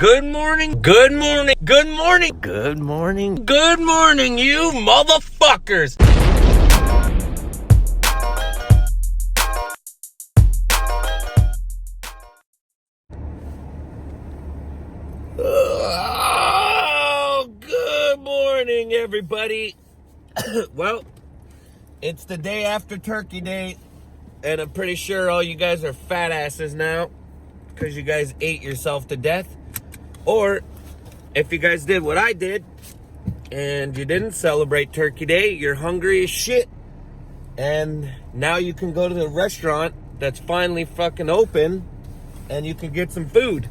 Good morning, good morning, good morning, good morning, good morning, you motherfuckers! Oh, good morning, everybody. Well, it's the day after Turkey Day, and I'm pretty sure all you guys are fat asses now because you guys ate yourself to death. Or if you guys did what I did and you didn't celebrate Turkey Day, you're hungry as shit. And now you can go to the restaurant that's finally fucking open and you can get some food.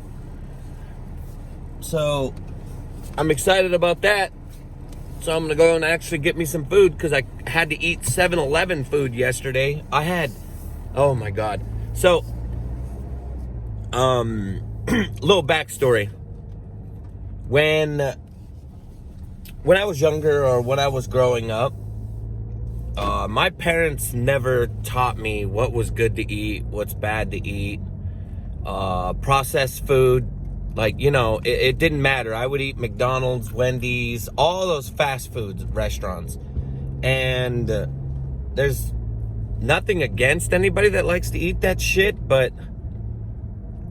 So I'm excited about that. So I'm gonna go and actually get me some food because I had to eat 7-Eleven food yesterday. Oh my God. So, little backstory. When I was younger or when I was growing up, my parents never taught me what was good to eat, what's bad to eat, processed food. Like, it didn't matter. I would eat McDonald's, Wendy's, all those fast food restaurants. And there's nothing against anybody that likes to eat that shit, but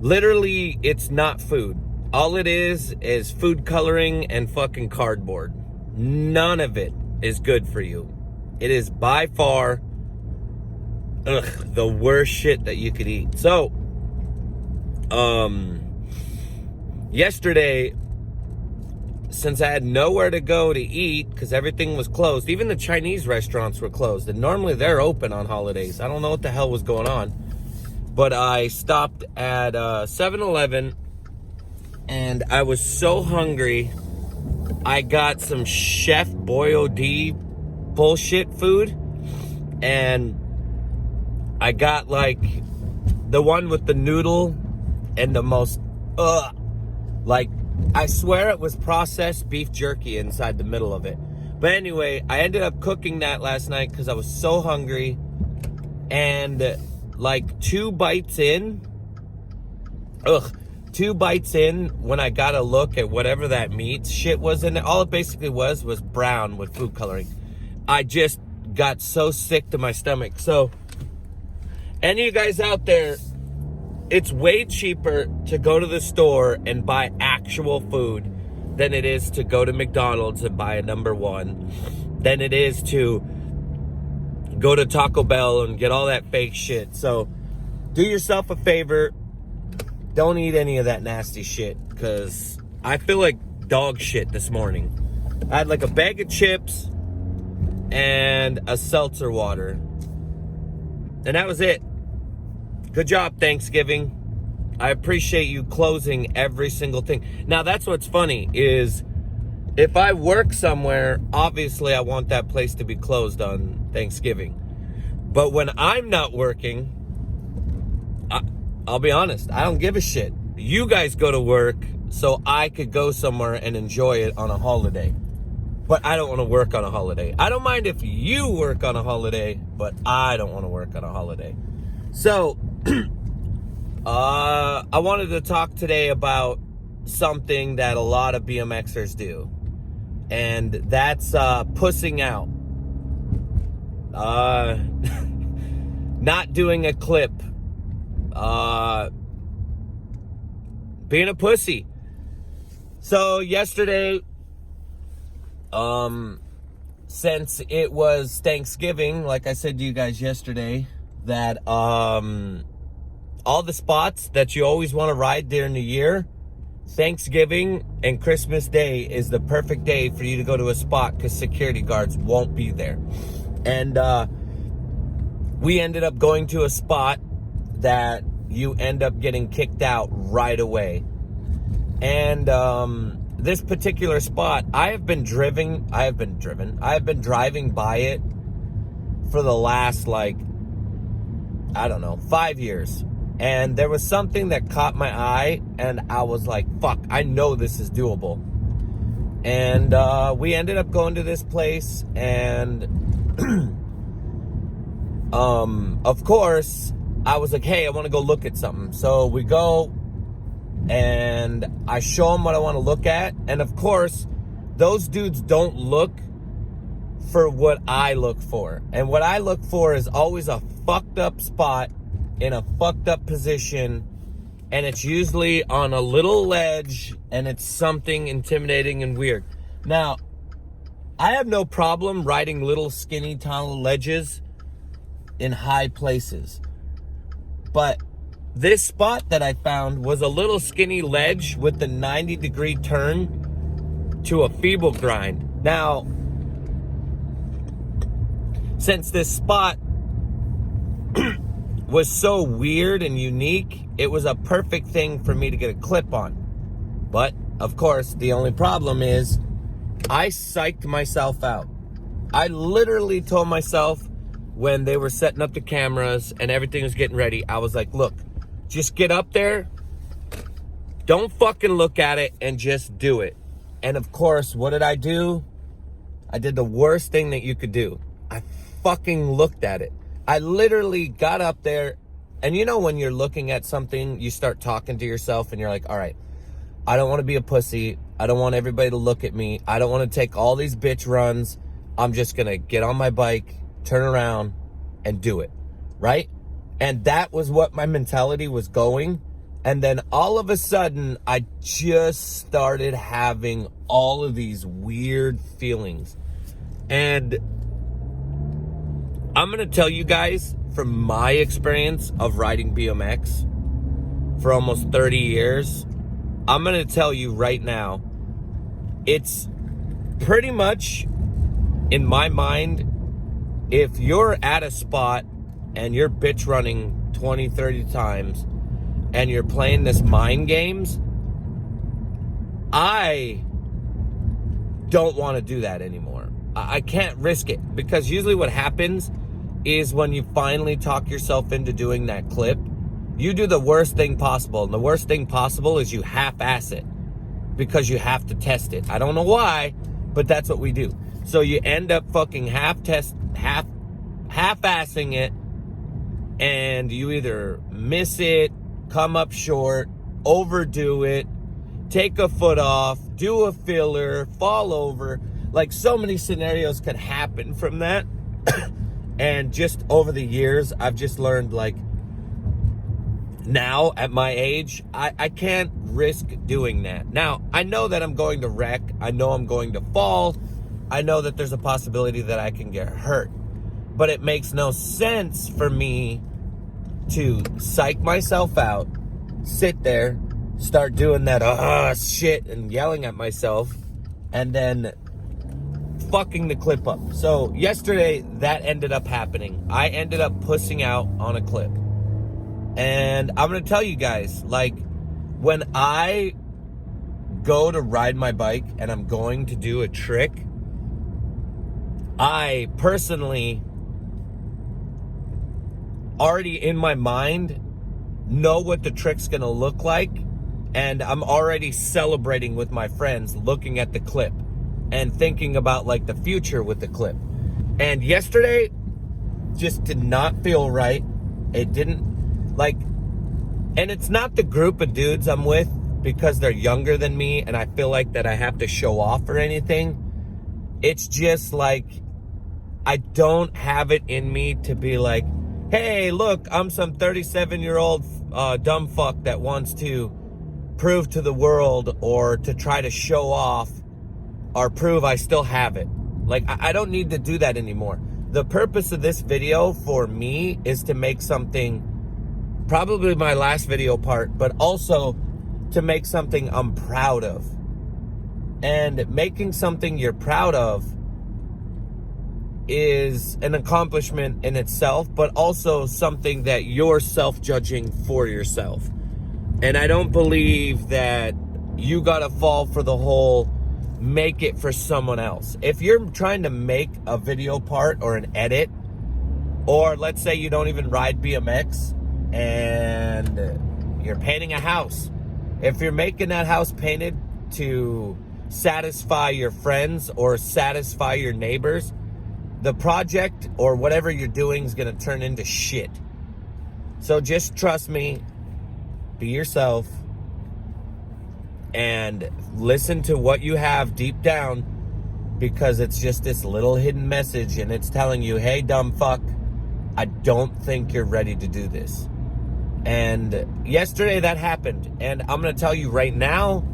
literally it's not food. All it is food coloring and fucking cardboard. None of it is good for you. It is by far the worst shit that you could eat. So, yesterday, since I had nowhere to go to eat because everything was closed, even the Chinese restaurants were closed, and normally they're open on holidays. I don't know what the hell was going on, but I stopped at 7-Eleven, and I was so hungry. I got some Chef Boyardee bullshit food, and I got like the one with the noodle and the most I swear it was processed beef jerky inside the middle of it. But anyway, I ended up cooking that last night because I was so hungry, and like 2 bites in, when I got a look at whatever that meat shit was in it, all it basically was brown with food coloring. I just got so sick to my stomach. So, any of you guys out there, it's way cheaper to go to the store and buy actual food than it is to go to McDonald's and buy a number one, than it is to go to Taco Bell and get all that fake shit. So, do yourself a favor. Don't eat any of that nasty shit, because I feel like dog shit this morning. I had like a bag of chips and a seltzer water, and that was it. Good job, Thanksgiving. I appreciate you closing every single thing. Now, that's what's funny is if I work somewhere, obviously I want that place to be closed on Thanksgiving. But when I'm not working, I'll be honest, I don't give a shit. You guys go to work so I could go somewhere and enjoy it on a holiday. But I don't want to work on a holiday. I don't mind if you work on a holiday, but I don't want to work on a holiday. So, I wanted to talk today about something that a lot of BMXers do. And that's pussing out. Not doing a clip. Being a pussy. So yesterday, since it was Thanksgiving, like I said to you guys yesterday, that all the spots that you always want to ride during the year, Thanksgiving and Christmas Day is the perfect day for you to go to a spot because security guards won't be there. And we ended up going to a spot that you end up getting kicked out right away. And this particular spot, I have been driving by it for the last 5 years. And there was something that caught my eye, and I was like, fuck, I know this is doable. And we ended up going to this place, and of course, I was like, hey, I want to go look at something. So we go, and I show them what I want to look at. And of course, those dudes don't look for what I look for. And what I look for is always a fucked up spot in a fucked up position. And it's usually on a little ledge, and it's something intimidating and weird. Now, I have no problem riding little skinny tunnel ledges in high places. But this spot that I found was a little skinny ledge with the 90-degree turn to a feeble grind. Now, since this spot was so weird and unique, it was a perfect thing for me to get a clip on. But, of course, the only problem is I psyched myself out. I literally told myself when they were setting up the cameras and everything was getting ready, I was like, look, just get up there, don't fucking look at it, and just do it. And of course, what did I do? I did the worst thing that you could do. I fucking looked at it. I literally got up there, and you know when you're looking at something, you start talking to yourself, and you're like, all right, I don't want to be a pussy. I don't want everybody to look at me. I don't want to take all these bitch runs. I'm just going to get on my bike, turn around, and do it, right? And that was what my mentality was going. And then all of a sudden, I just started having all of these weird feelings. And I'm going to tell you guys from my experience of riding BMX for almost 30 years, I'm going to tell you right now, it's pretty much, in my mind, if you're at a spot and you're bitch running 20, 30 times and you're playing this mind games, I don't want to do that anymore. I can't risk it, because usually what happens is when you finally talk yourself into doing that clip, you do the worst thing possible. And the worst thing possible is you half-ass it because you have to test it. I don't know why, but that's what we do. So you end up fucking half-assing it, and you either miss it, come up short, overdo it, take a foot off, do a filler, fall over. Like, so many scenarios could happen from that. And just over the years, I've just learned, like, now at my age, I can't risk doing that. Now, I know that I'm going to wreck. I know I'm going to fall. I know that there's a possibility that I can get hurt. But it makes no sense for me to psych myself out, sit there, start doing that shit and yelling at myself, and then fucking the clip up. So yesterday, that ended up happening. I ended up pussing out on a clip. And I'm going to tell you guys, like, when I go to ride my bike and I'm going to do a trick, I personally already in my mind know what the trick's going to look like. And I'm already celebrating with my friends looking at the clip and thinking about, like, the future with the clip. And yesterday just did not feel right. It didn't, like, and it's not the group of dudes I'm with because they're younger than me and I feel like that I have to show off or anything. It's just like, I don't have it in me to be like, hey, look, I'm some 37-year-old dumb fuck that wants to prove to the world or to try to show off or prove I still have it. Like, I don't need to do that anymore. The purpose of this video for me is to make something, probably my last video part, but also to make something I'm proud of. And making something you're proud of is an accomplishment in itself, but also something that you're self-judging for yourself. And I don't believe that you gotta fall for the whole make it for someone else. If you're trying to make a video part or an edit, or let's say you don't even ride BMX and you're painting a house, if you're making that house painted to satisfy your friends or satisfy your neighbors, the project or whatever you're doing is going to turn into shit. So just trust me, be yourself, and listen to what you have deep down, because it's just this little hidden message, and it's telling you, hey, dumb fuck, I don't think you're ready to do this. And yesterday that happened. And I'm going to tell you right now,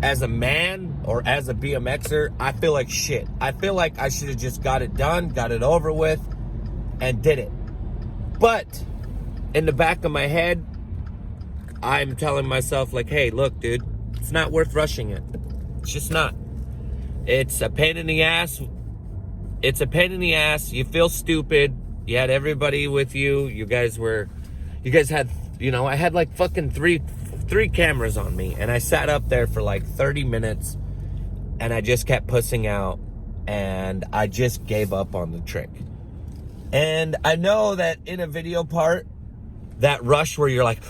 as a man or as a BMXer, I feel like shit. I feel like I should have just got it done, got it over with, and did it. But in the back of my head, I'm telling myself, like, hey, look, dude, it's not worth rushing it. It's just not. It's a pain in the ass. It's a pain in the ass. You feel stupid. You had everybody with you. You guys had, I had like fucking three cameras on me, and I sat up there for like 30 minutes, and I just kept pussing out, and I just gave up on the trick. And I know that in a video part, that rush where you're like,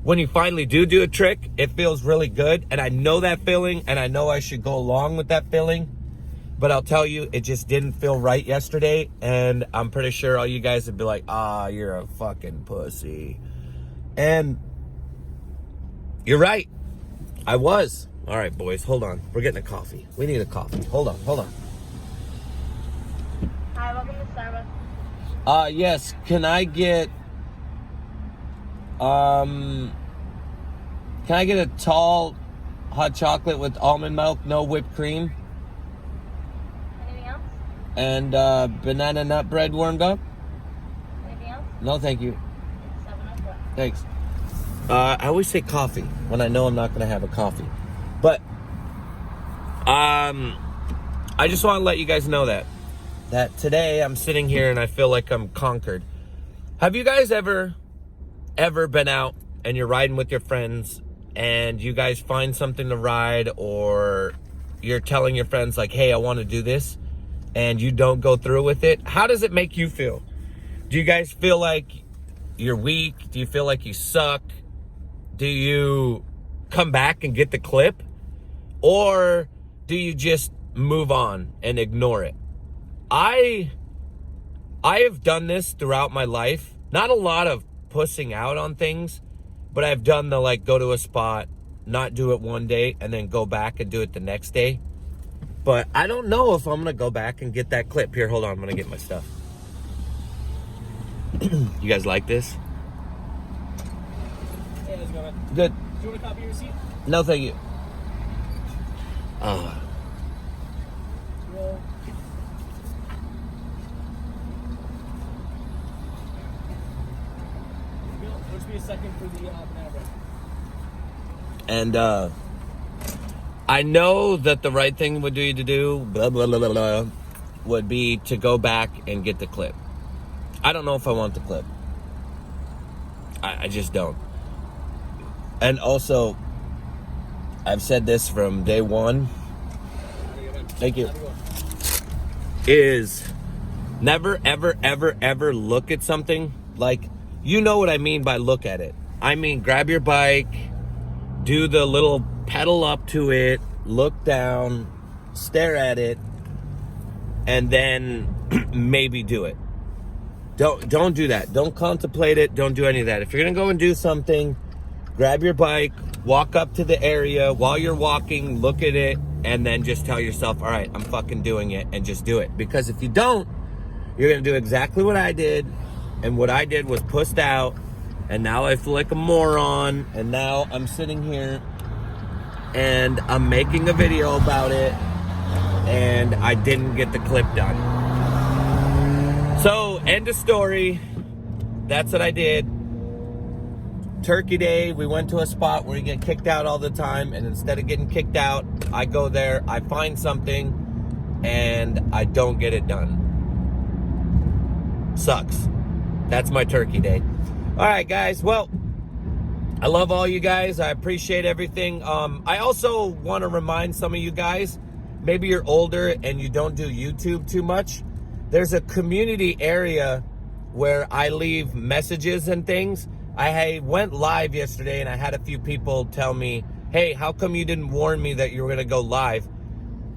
when you finally do a trick, it feels really good. And I know that feeling, and I know I should go along with that feeling. But I'll tell you, it just didn't feel right yesterday. And I'm pretty sure all you guys would be like, you're a fucking pussy. And you're right. I was. All right, boys, hold on. We're getting a coffee. We need a coffee. Hold on. Hi, welcome to Starbucks. Yes. Can I get a tall hot chocolate with almond milk, no whipped cream? Anything else? And banana nut bread warmed up? Anything else? No, thank you. It's 7:04. Thanks. I always say coffee when I know I'm not going to have a coffee. But I just want to let you guys know that today I'm sitting here and I feel like I'm conquered. Have you guys ever been out and you're riding with your friends and you guys find something to ride, or you're telling your friends like, hey, I want to do this, and you don't go through with it? How does it make you feel? Do you guys feel like you're weak? Do you feel like you suck? Do you come back and get the clip? Or do you just move on and ignore it? I have done this throughout my life. Not a lot of pussing out on things, but I've done the like go to a spot, not do it one day, and then go back and do it the next day. But I don't know if I'm gonna go back and get that clip. Here, hold on, I'm gonna get my stuff. You guys like this? Hey, how's it going? Good. Do you want a copy of your receipt? No, thank you. Well, it'll just be a second for the banana bread. And I know that the right thing would do, blah, blah, blah, blah, blah, would be to go back and get the clip. I don't know if I want the clip. I just don't. And also, I've said this from day one. Thank you. Is never, ever, ever, ever look at something. Like, you know what I mean by look at it. I mean, grab your bike, do the little pedal up to it, look down, stare at it, and then maybe do it. Don't do that. Don't contemplate it. Don't do any of that. If you're gonna go and do something, grab your bike, walk up to the area. While you're walking, look at it, and then just tell yourself, all right, I'm fucking doing it, and just do it. Because if you don't, you're gonna do exactly what I did, and what I did was pussed out, and now I feel like a moron, and now I'm sitting here, and I'm making a video about it, and I didn't get the clip done. So, end of story. That's what I did. Turkey Day, we went to a spot where you get kicked out all the time, and instead of getting kicked out, I go there, I find something, and I don't get it done. Sucks. That's my Turkey Day. All right, guys. Well, I love all you guys. I appreciate everything. I also want to remind some of you guys, maybe you're older and you don't do YouTube too much. There's a community area where I leave messages and things. I went live yesterday and I had a few people tell me, hey, how come you didn't warn me that you were going to go live?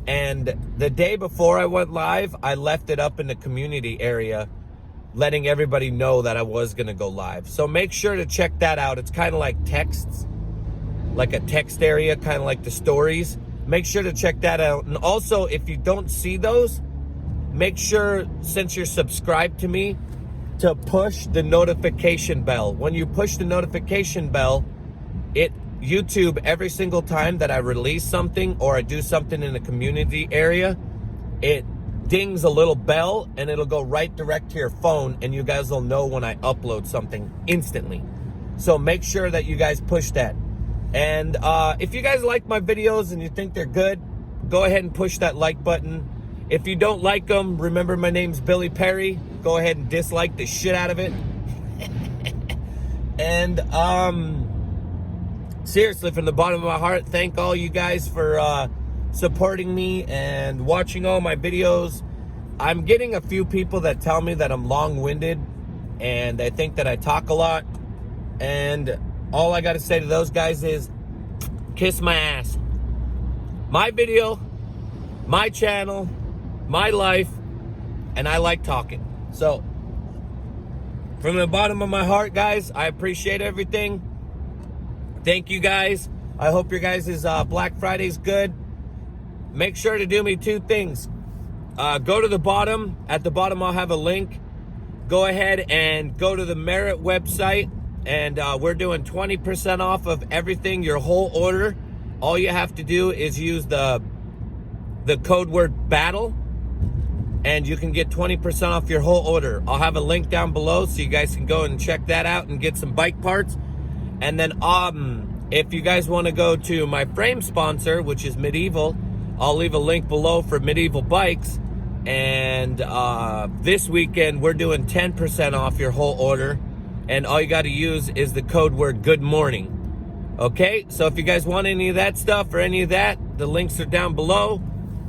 And the day before I went live, I left it up in the community area, letting everybody know that I was going to go live. So make sure to check that out. It's kind of like texts. like a text area, kind of like the stories. Make sure to check that out. And also, if you don't see those, make sure, since you're subscribed to me, to push the notification bell. When you push the notification bell, YouTube, every single time that I release something or I do something in the community area, it dings a little bell and it'll go right direct to your phone, and you guys will know when I upload something instantly. So make sure that you guys push that. And if you guys like my videos and you think they're good, go ahead and push that like button. If you don't like them, remember my name's Billy Perry. Go ahead and dislike the shit out of it. And seriously, from the bottom of my heart, thank all you guys for supporting me and watching all my videos. I'm getting a few people that tell me that I'm long-winded and they think that I talk a lot. And all I got to say to those guys is, kiss my ass. My video, my channel, my life, and I like talking. So, from the bottom of my heart, guys, I appreciate everything. Thank you, guys. I hope your guys' Black Friday's good. Make sure to do me two things. Go to the bottom. At the bottom, I'll have a link. Go ahead and go to the Merit website. And we're doing 20% off of everything, your whole order. All you have to do is use the code word BATTLE, and you can get 20% off your whole order. I'll have a link down below so you guys can go and check that out and get some bike parts. And then if you guys want to go to my frame sponsor, which is Medieval, I'll leave a link below for Medieval Bikes. And this weekend, we're doing 10% off your whole order. And all you got to use is the code word good morning. Okay, so if you guys want any of that stuff or any of that, the links are down below.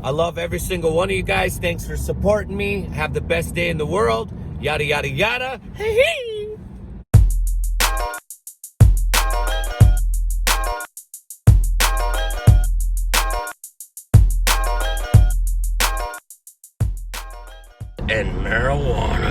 I love every single one of you guys. Thanks for supporting me. Have the best day in the world. Yada, yada, yada. Hey, hey. And marijuana.